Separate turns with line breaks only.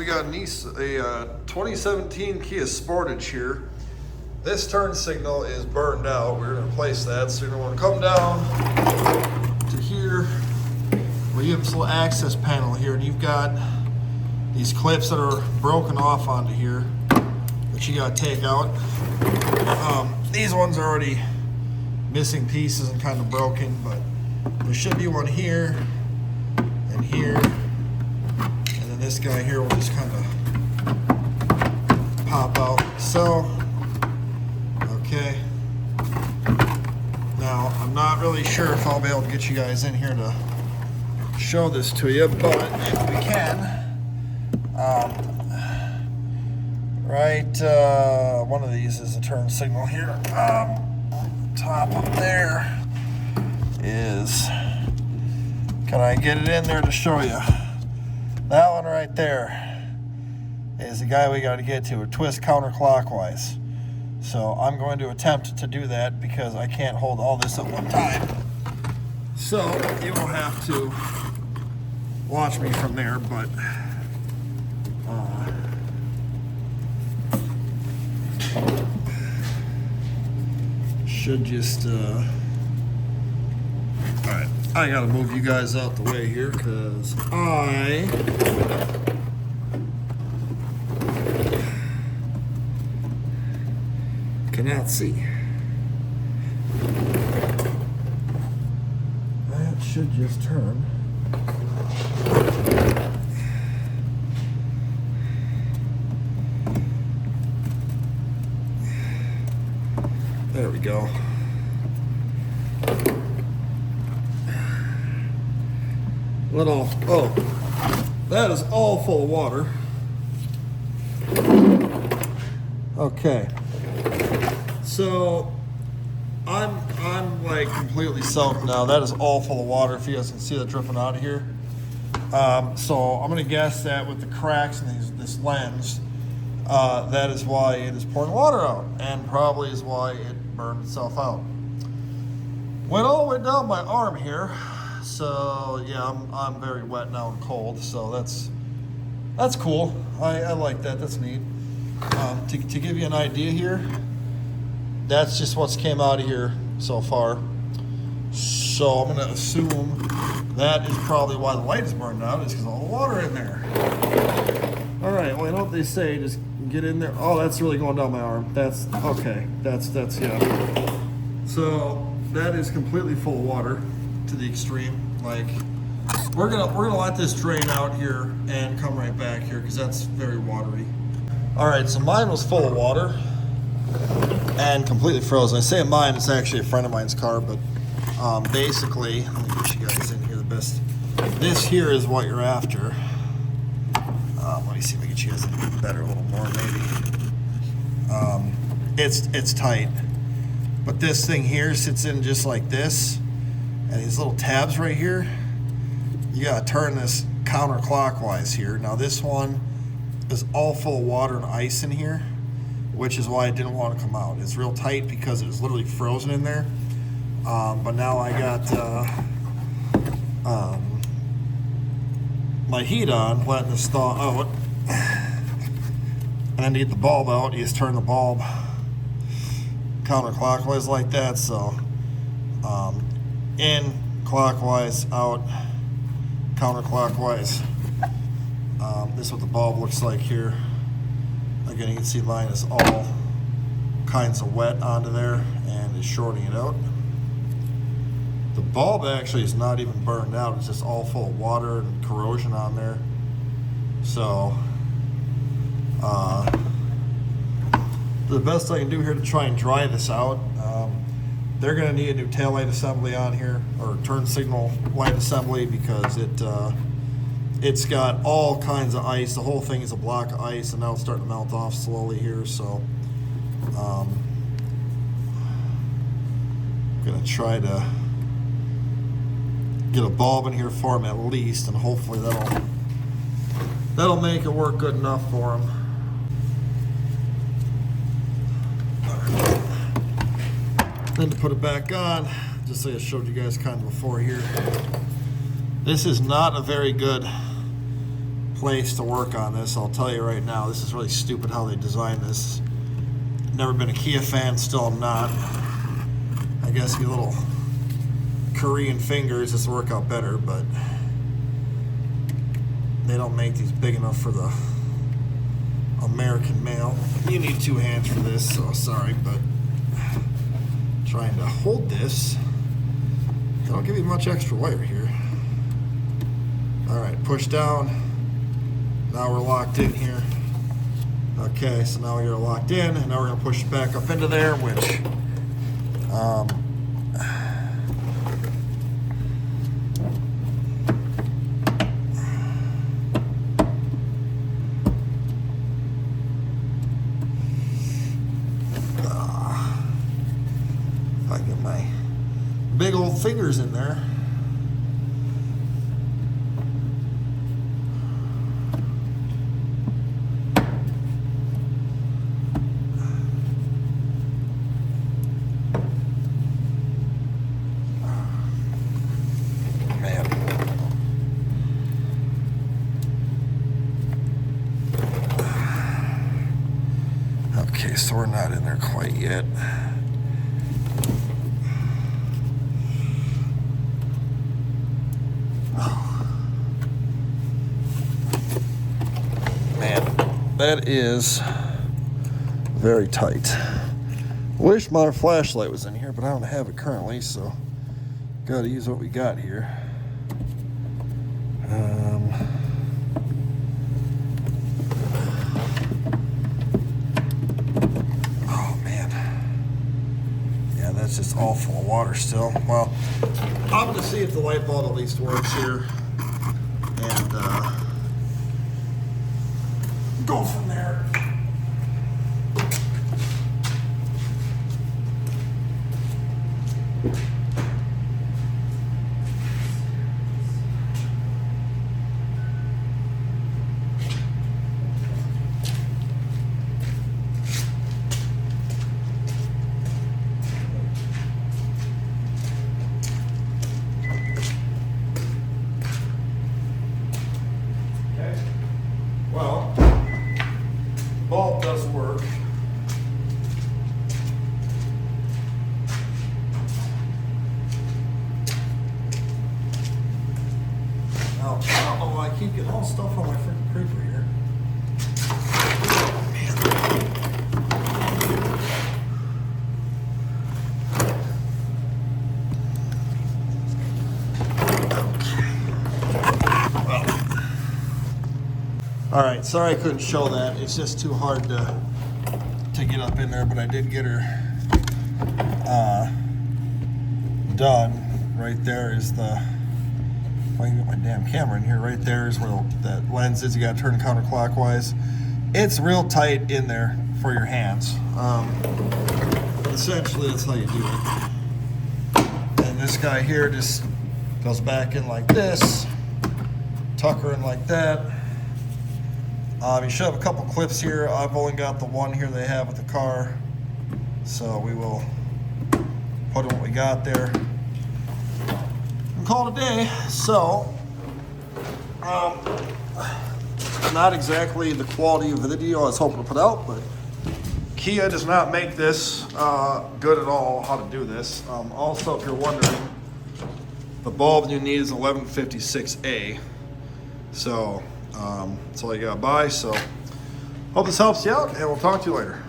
we got a 2017 Kia Sportage here. This turn signal is burned out. We're gonna replace that. So you're gonna come down to here where you have this little access panel here, and you've got these clips that are broken off onto here that you gotta take out. These ones are already missing pieces and kind of broken, but there should be one here and here, and then this guy here will just kind of pop out. So, okay. Now, I'm not really sure if I'll be able to get you guys in here to show this to you, but if we can, one of these is a turn signal here. Top up there is, can I get it in there to show you? That one right there is the guy we got to get to, a twist counterclockwise. So I'm going to attempt to do that because I can't hold all this at one time. So you will have to watch me from there, but should just alright, I gotta move you guys out the way here because I cannot see. That should just turn. There we go. Oh, that is all full of water. Okay. So I'm like completely soaked now. That is all full of water. If you guys can see that dripping out of here. So I'm gonna guess that with the cracks in this lens, that is why it is pouring water out, and probably is why it burned itself out. Went all the way down my arm here, so yeah, I'm very wet now and cold. So that's cool. I like that. That's neat. To give you an idea here, that's just what's came out of here so far. So I'm gonna assume that is probably why the light is burned out, is because all the water in there. All right, well, you know what they say, just get in there. Oh, that's really going down my arm. That's okay. That's yeah. So that is completely full of water to the extreme. Like, we're gonna let this drain out here and come right back here because that's very watery. All right, so mine was full of water and completely frozen. I say mine, it's actually a friend of mine's car, but basically, let me get you guys in here the best. This here is what you're after. Let me see if I can get you guys in better a little more, maybe. It's tight, but this thing here sits in just like this, and these little tabs right here, you gotta turn this counterclockwise here. Now this one is all full of water and ice in here, which is why I didn't want to come out. It's real tight because it was literally frozen in there. But now I got my heat on, letting this thaw out. And I need the bulb out. You just turn the bulb counterclockwise like that. So in clockwise, out counterclockwise. This is what the bulb looks like here. Again, you can see mine is all kinds of wet onto there and is shorting it out. The bulb actually is not even burned out. It's just all full of water and corrosion on there. So the best I can do here to try and dry this out, they're going to need a new taillight assembly on here, or turn signal light assembly, because it's got all kinds of ice. The whole thing is a block of ice, and now it's starting to melt off slowly here. So I'm going to try to get a bulb in here for him at least, and hopefully that'll make it work good enough for him. Then to put it back on, just like I showed you guys kind of before here, this is not a very good place to work on this. I'll tell you right now, this is really stupid how they designed this. Never been a Kia fan, still am not. I guess your little Korean fingers just work out better, but they don't make these big enough for the American male. You need 2 hands for this, so sorry, but trying to hold this, they don't give you much extra wire here. All right, push down. Now we're locked in here. Okay, so now you're locked in, and now we're gonna push it back up into there, which if I get my big old fingers in there. Okay, so we're not in there quite yet. Oh. Man, that is very tight. Wish my flashlight was in here, but I don't have it currently, so gotta use what we got here. That's just all full of water still. Well, I'm gonna see if the light bulb at least works here, and go from there. Well, the bulb does work. Now, I don't know why I keep getting all stuff on my freaking creeper here. All right, sorry I couldn't show that. It's just too hard to get up in there, but I did get her done. Right there is the, if I can get my damn camera in here, right there is where that lens is. You gotta turn counterclockwise. It's real tight in there for your hands. Essentially, that's how you do it. And this guy here just goes back in like this, tuck her in like that. You should have a couple clips here. I've only got the one here they have with the car, so we will put in what we got there and call it a day. So, not exactly the quality of the video I was hoping to put out, but Kia does not make this good at all how to do this. Also, if you're wondering, the bulb you need is 1156A. So, that's all you gotta buy. So, hope this helps you out, and we'll talk to you later.